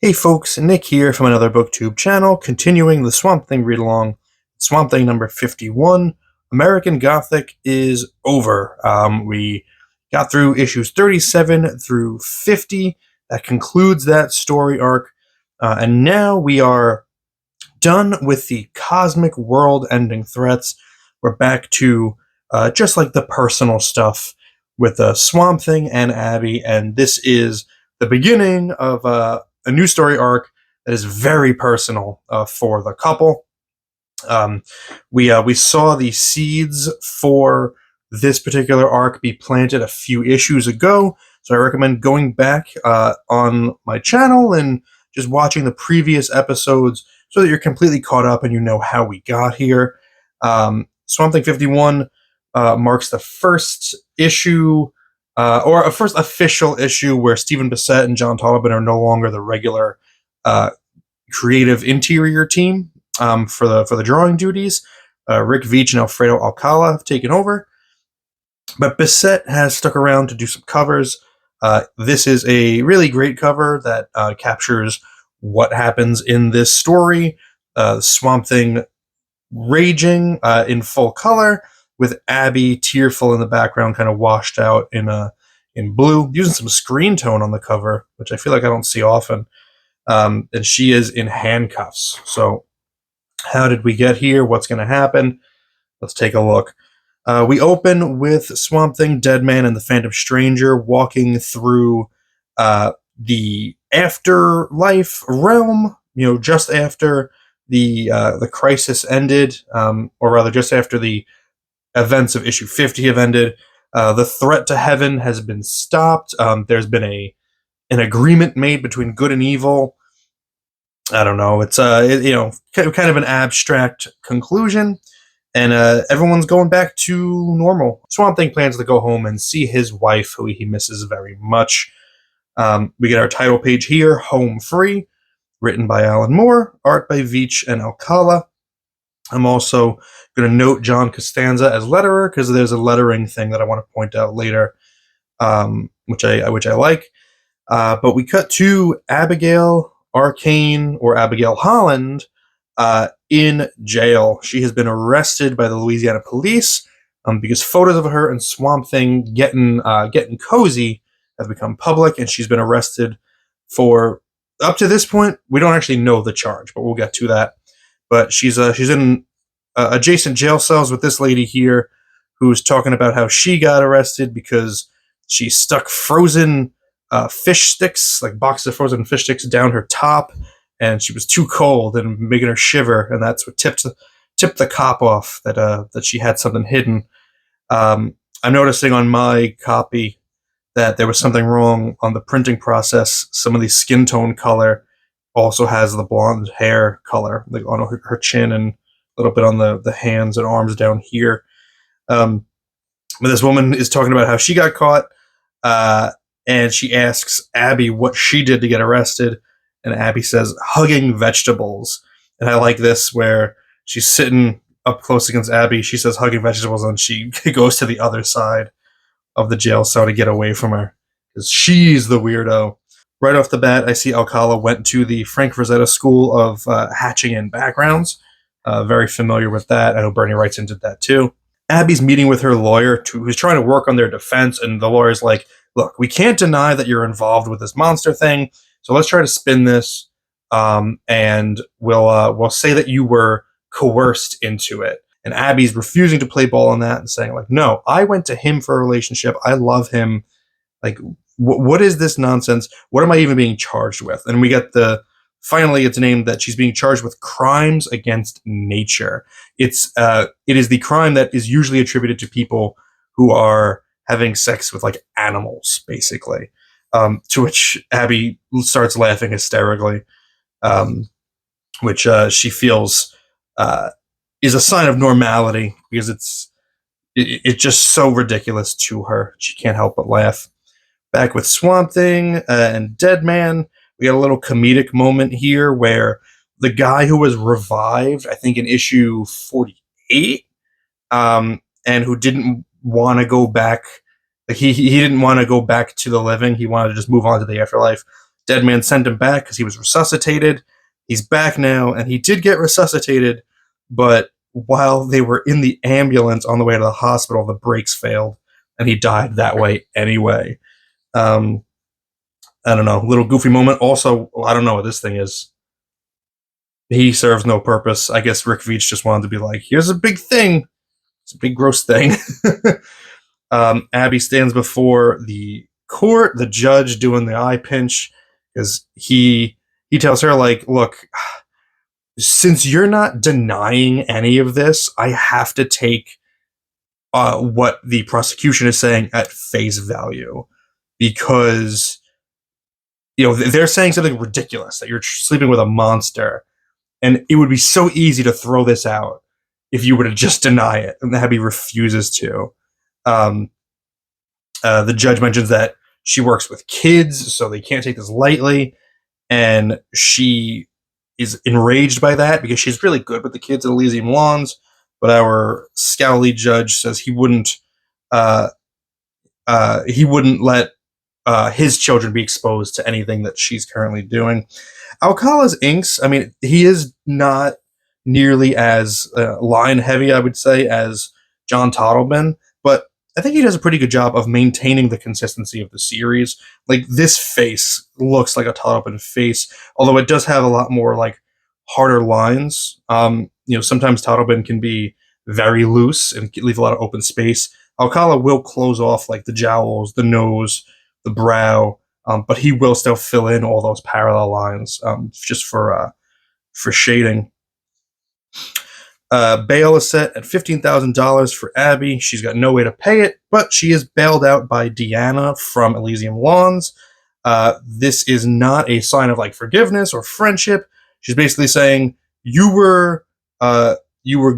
Hey folks, Nick here from Another BookTube channel, continuing the Swamp Thing read-along. Swamp Thing number 51, American Gothic is over. We got through issues 37 through 50. That concludes that story arc. And now we are done with the cosmic world-ending threats. We're back to just like the personal stuff with Swamp Thing and Abby, and this is the beginning of a new story arc that is very personal for the couple. We saw the seeds for this particular arc be planted a few issues ago, so I recommend going back on my channel and just watching the previous episodes so that you're completely caught up and you know how we got here. Swamp Thing 51 marks the first issue, or a first official issue where Stephen Bissette and John Tollivan are no longer the regular creative interior team for the drawing duties. Rick Veitch and Alfredo Alcala have taken over, but Bissette has stuck around to do some covers. This is a really great cover that captures what happens in this story. Swamp Thing raging in full color, with Abby tearful in the background, kind of washed out in blue, using some screen tone on the cover, which I feel like I don't see often. And she is in handcuffs. So how did we get here? What's going to happen? Let's take a look. We open with Swamp Thing, Deadman, and the Phantom Stranger walking through the afterlife realm, just after the crisis ended, or rather just after the events of issue 50 have ended. The threat to heaven has been stopped. There's been an agreement made between good and evil. I don't know. It's kind of an abstract conclusion, and everyone's going back to normal. Swamp Thing plans to go home and see his wife, who he misses very much. We get our title page here, Home Free, written by Alan Moore, art by Veitch and Alcala. I'm also going to note John Costanza as letterer because there's a lettering thing that I want to point out later, which I like. But we cut to Abigail Arcane, or Abigail Holland, in jail. She has been arrested by the Louisiana police because photos of her and Swamp Thing getting cozy have become public, and she's been arrested for, up to this point, we don't actually know the charge, but we'll get to that. But she's in adjacent jail cells with this lady here, who's talking about how she got arrested because she stuck frozen fish sticks, like boxes of frozen fish sticks, down her top, and she was too cold and making her shiver, and that's what tipped the cop off that she had something hidden. I'm noticing on my copy that there was something wrong on the printing process. Some of the skin tone color also has the blonde hair color, like on her chin and a little bit on the hands and arms down here. But this woman is talking about how she got caught, and she asks Abby what she did to get arrested, and Abby says, hugging vegetables. And I like this, where she's sitting up close against Abby, she says hugging vegetables, and she goes to the other side of the jail cell to get away from her, because she's the weirdo. Right off the bat, I see Alcala went to the Frank Frazetta School of Hatching and Backgrounds. Very familiar with that. I know Bernie Wrightson did that too. Abby's meeting with her lawyer, who's trying to work on their defense, and the lawyer's like, look, we can't deny that you're involved with this monster thing, so let's try to spin this, and we'll say that you were coerced into it. And Abby's refusing to play ball on that and saying, like, no, I went to him for a relationship. I love him. Like, what is this nonsense? What am I even being charged with? And we get finally it's named that she's being charged with crimes against nature. It is the crime that is usually attributed to people who are having sex with, like, animals, basically. To which Abby starts laughing hysterically, which she feels is a sign of normality, because it's just so ridiculous to her. She can't help but laugh. Back with Swamp Thing and Deadman, we got a little comedic moment here where the guy who was revived, I think in issue 48, and who didn't want to go back, like he didn't want to go back to the living, he wanted to just move on to the afterlife. Dead man sent him back because he was resuscitated. He's back now, and he did get resuscitated, but while they were in the ambulance on the way to the hospital, the brakes failed, and he died that way anyway. I don't know, little goofy moment. Also, I don't know what this thing is. He serves no purpose. I guess Rick Veitch just wanted to be like, here's a big thing. It's a big gross thing. Abby stands before the court, the judge doing the eye pinch, because he tells her, like, look, since you're not denying any of this, I have to take what the prosecution is saying at face value, because they're saying something ridiculous, that you're sleeping with a monster, and it would be so easy to throw this out if you were to just deny it, and Abby refuses to. The judge mentions that she works with kids, so they can't take this lightly, and she is enraged by that because she's really good with the kids at Elysium Lawns, but our scowly judge says he wouldn't let his children be exposed to anything that she's currently doing. Alcala's inks, I mean, he is not nearly as line heavy, I would say, as John Toddleben, but I think he does a pretty good job of maintaining the consistency of the series. Like, this face looks like a Toddleben face, although it does have a lot more, like, harder lines. Sometimes Toddleben can be very loose and leave a lot of open space. Alcala will close off, like, the jowls, the nose, the brow, but he will still fill in all those parallel lines just for shading. Bail is set at $15,000 for Abby. She's got no way to pay it, but she is bailed out by Deanna from Elysium Lawns. This is not a sign of, like, forgiveness or friendship. She's basically saying, you were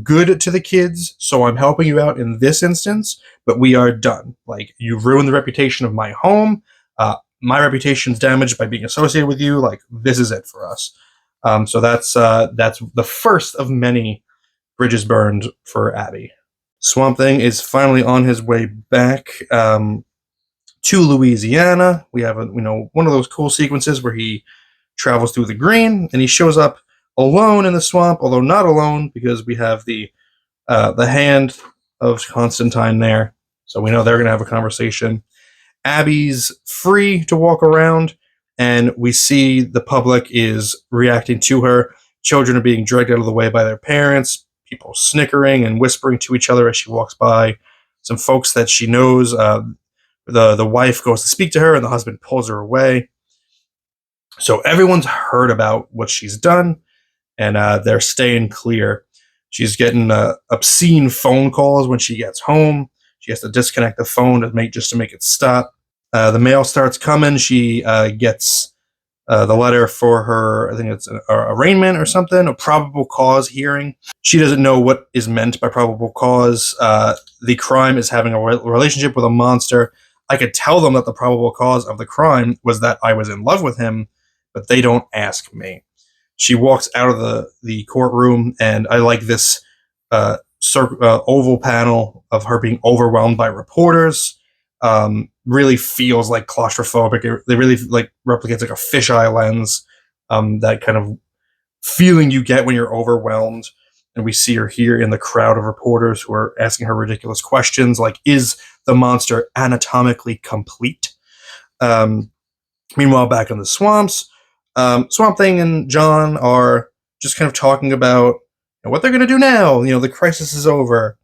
good to the kids, so I'm helping you out in this instance, but we are done. Like, you've ruined the reputation of my home. My reputation's damaged by being associated with you. Like, this is it for us. So that's the first of many bridges burned for Abby. Swamp Thing is finally on his way back to Louisiana. We have one of those cool sequences where he travels through the green, and he shows up alone in the swamp, although not alone, because we have the hand of Constantine there, so we know they're going to have a conversation. Abby's free to walk around, and we see the public is reacting to her. Children are being dragged out of the way by their parents, people snickering and whispering to each other as she walks by. Some folks that she knows, the wife goes to speak to her, and the husband pulls her away. So everyone's heard about what she's done, and they're staying clear. She's getting obscene phone calls when she gets home. She has to disconnect the phone to make it stop. The mail starts coming. She gets the letter for her, I think it's an arraignment or something, a probable cause hearing. She doesn't know what is meant by probable cause. The crime is having a relationship with a monster. I could tell them that the probable cause of the crime was that I was in love with him, but they don't ask me. She walks out of the courtroom, and I like this oval panel of her being overwhelmed by reporters. Really feels like claustrophobic. It really like replicates like a fisheye lens, that kind of feeling you get when you're overwhelmed. And we see her here in the crowd of reporters who are asking her ridiculous questions like, is the monster anatomically complete? Meanwhile, back in the swamps, Swamp Thing and John are just kind of talking about what they're going to do now. The crisis is over.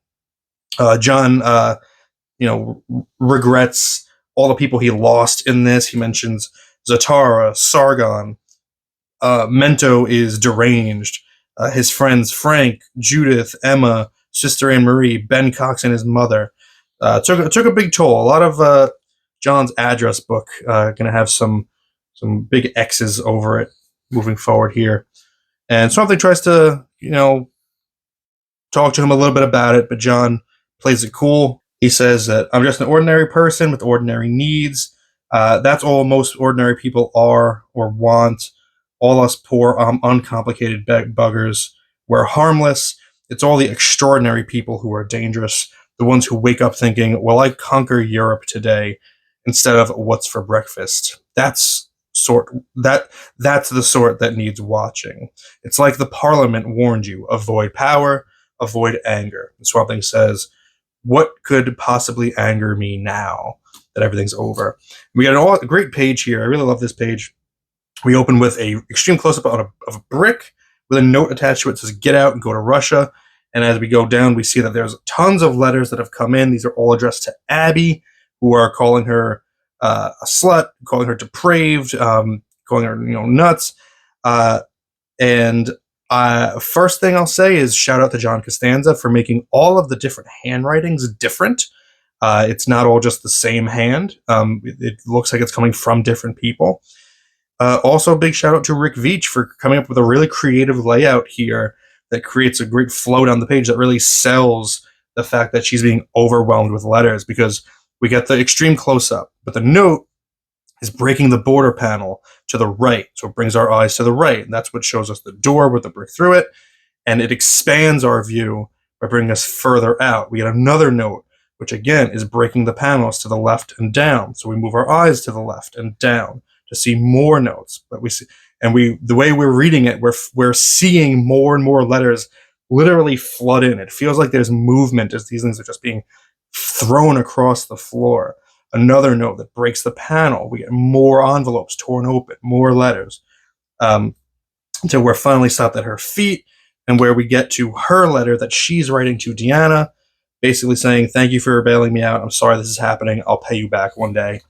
John, regrets all the people he lost in this. He mentions Zatara, Sargon. Mento is deranged. His friends Frank, Judith, Emma, Sister Anne Marie, Ben Cox, and his mother. Took a big toll. A lot of John's address book going to have some big X's over it moving forward here. And Swamp Thing tries to, talk to him a little bit about it, but John plays it cool. He says that I'm just an ordinary person with ordinary needs. That's all most ordinary people are or want. All us poor, uncomplicated buggers. We're harmless. It's all the extraordinary people who are dangerous. The ones who wake up thinking, will I conquer Europe today? Instead of what's for breakfast. That's that's the sort that needs watching. It's like the Parliament warned you: avoid power, avoid anger. And Swamp Thing says, "What could possibly anger me now that everything's over?" We got a great page here. I really love this page. We open with a extreme close-up of a brick with a note attached to it that says, "Get out and go to Russia." And as we go down, we see that there's tons of letters that have come in. These are all addressed to Abby, who are calling her a slut, calling her depraved, calling her nuts. And first thing I'll say is shout out to John Costanza for making all of the different handwritings different. It's not all just the same hand. It looks like it's coming from different people. Also, a big shout out to Rick Veitch for coming up with a really creative layout here that creates a great flow down the page that really sells the fact that she's being overwhelmed with letters, because we get the extreme close-up, but the note is breaking the border panel to the right. So it brings our eyes to the right, and that's what shows us the door with the brick through it, and it expands our view by bringing us further out. We get another note, which again is breaking the panels to the left and down. So we move our eyes to the left and down to see more notes. But we see, and the way we're reading it, we're seeing more and more letters literally flood in. It feels like there's movement as these things are just being thrown across the floor. Another note that breaks the panel. We get more envelopes torn open, more letters, until we're finally stopped at her feet, and where we get to her letter that she's writing to Deanna, basically saying, "Thank you for bailing me out. I'm sorry this is happening. I'll pay you back one day."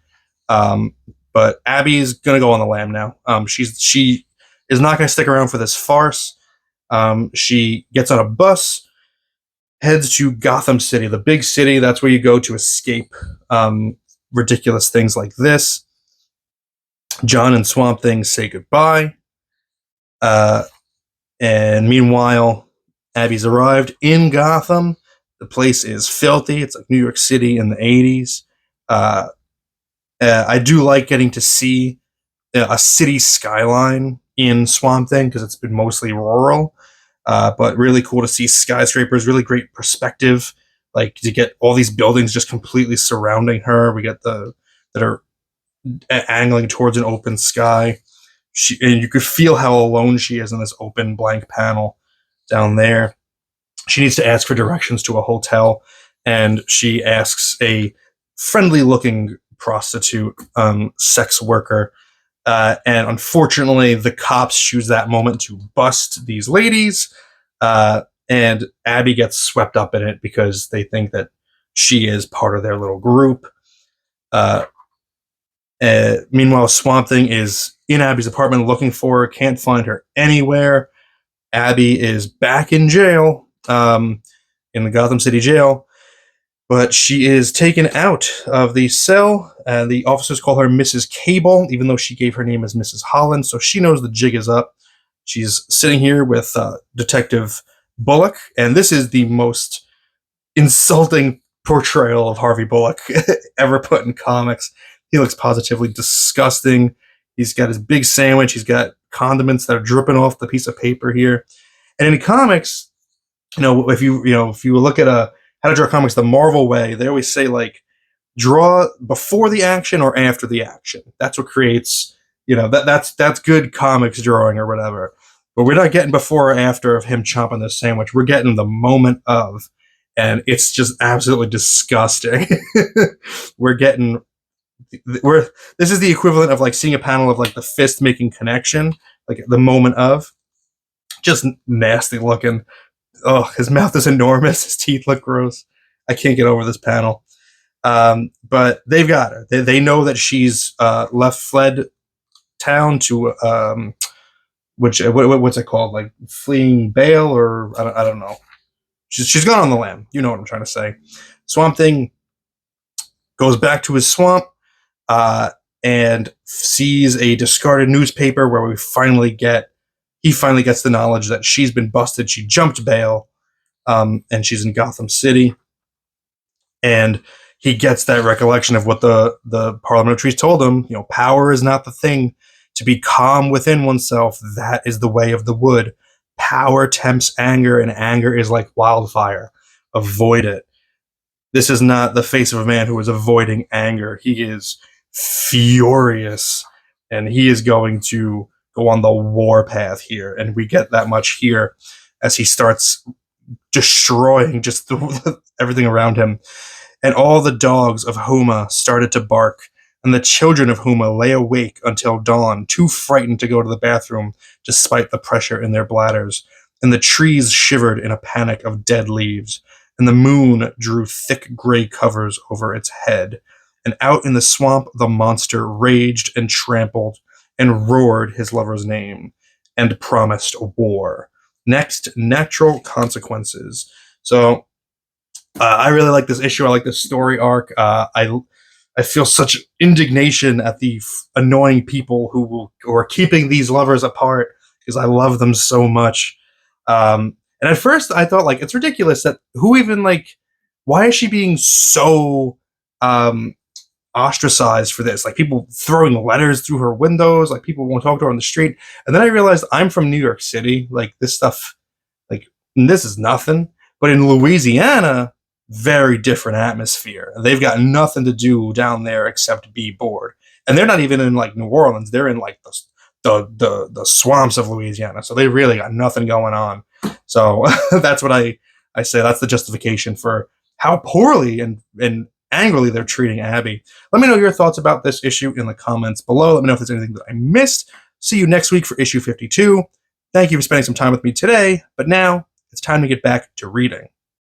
But Abby's going to go on the lam now. She is not going to stick around for this farce. She gets on a bus, heads to Gotham City, the big city. That's where you go to escape ridiculous things like this. John and Swamp Thing say goodbye. And meanwhile, Abby's arrived in Gotham. The place is filthy. It's like New York City in the 80s. I do like getting to see a city skyline in Swamp Thing because it's been mostly rural. But really cool to see skyscrapers, really great perspective, like to get all these buildings just completely surrounding her. We get that are angling towards an open sky. And you could feel how alone she is in this open blank panel down there. She needs to ask for directions to a hotel, and she asks a friendly-looking prostitute, sex worker, and unfortunately, the cops choose that moment to bust these ladies, and Abby gets swept up in it because they think that she is part of their little group. Meanwhile, Swamp Thing is in Abby's apartment looking for her, can't find her anywhere. Abby is back in jail, in the Gotham City jail, but she is taken out of the cell. The officers call her Mrs. Cable, even though she gave her name as Mrs. Holland, so she knows the jig is up. She's sitting here with Detective Bullock, and this is the most insulting portrayal of Harvey Bullock ever put in comics. He looks positively disgusting. He's got his big sandwich. He's got condiments that are dripping off the piece of paper here. And in comics, if you look at How to Draw Comics the Marvel way, they always say, like, draw before the action or after the action. That's what creates, that's good comics drawing or whatever. But we're not getting before or after of him chomping this sandwich. We're getting the moment of, and it's just absolutely disgusting. This is the equivalent of like seeing a panel of like the fist making connection, like the moment of, just nasty looking. Oh, his mouth is enormous. His teeth look gross. I can't get over this panel. But they've got her. They know that she's fled town to what's it called? Like fleeing bail, or I don't know. She's gone on the lam. You know what I'm trying to say. Swamp Thing goes back to his swamp and sees a discarded newspaper where he finally gets the knowledge that she's been busted. She jumped bail, and she's in Gotham City. And he gets that recollection of what the Parliament of Trees told him. Power is not the thing to be calm within oneself. That is the way of the wood. Power tempts anger, and anger is like wildfire. Avoid it. This is not the face of a man who is avoiding anger. He is furious and he is going to go on the war path here. And we get that much here as he starts destroying just everything around him. And all the dogs of Huma started to bark, and the children of Huma lay awake until dawn, too frightened to go to the bathroom despite the pressure in their bladders. And the trees shivered in a panic of dead leaves, and the moon drew thick gray covers over its head. And out in the swamp the monster raged and trampled, and roared his lover's name, and promised war. Next, natural consequences. So, I really like this issue. I like this story arc. I feel such indignation at the annoying people who are keeping these lovers apart, because I love them so much. And at first I thought, like, it's ridiculous that who even, like, why is she being so ostracized for this? Like, people throwing letters through her windows, like people won't talk to her on the street. And then I realized I'm from New York City. Like, this stuff, like, this is nothing. But in Louisiana, very different atmosphere. They've got nothing to do down there except be bored. And they're not even in, like, New Orleans. They're in, like, the swamps of Louisiana. So they really got nothing going on. So that's what I say. That's the justification for how poorly and angrily they're treating Abby. Let me know your thoughts about this issue in the comments below. Let me know if there's anything that I missed. See you next week for issue 52. Thank you for spending some time with me today. But now it's time to get back to reading.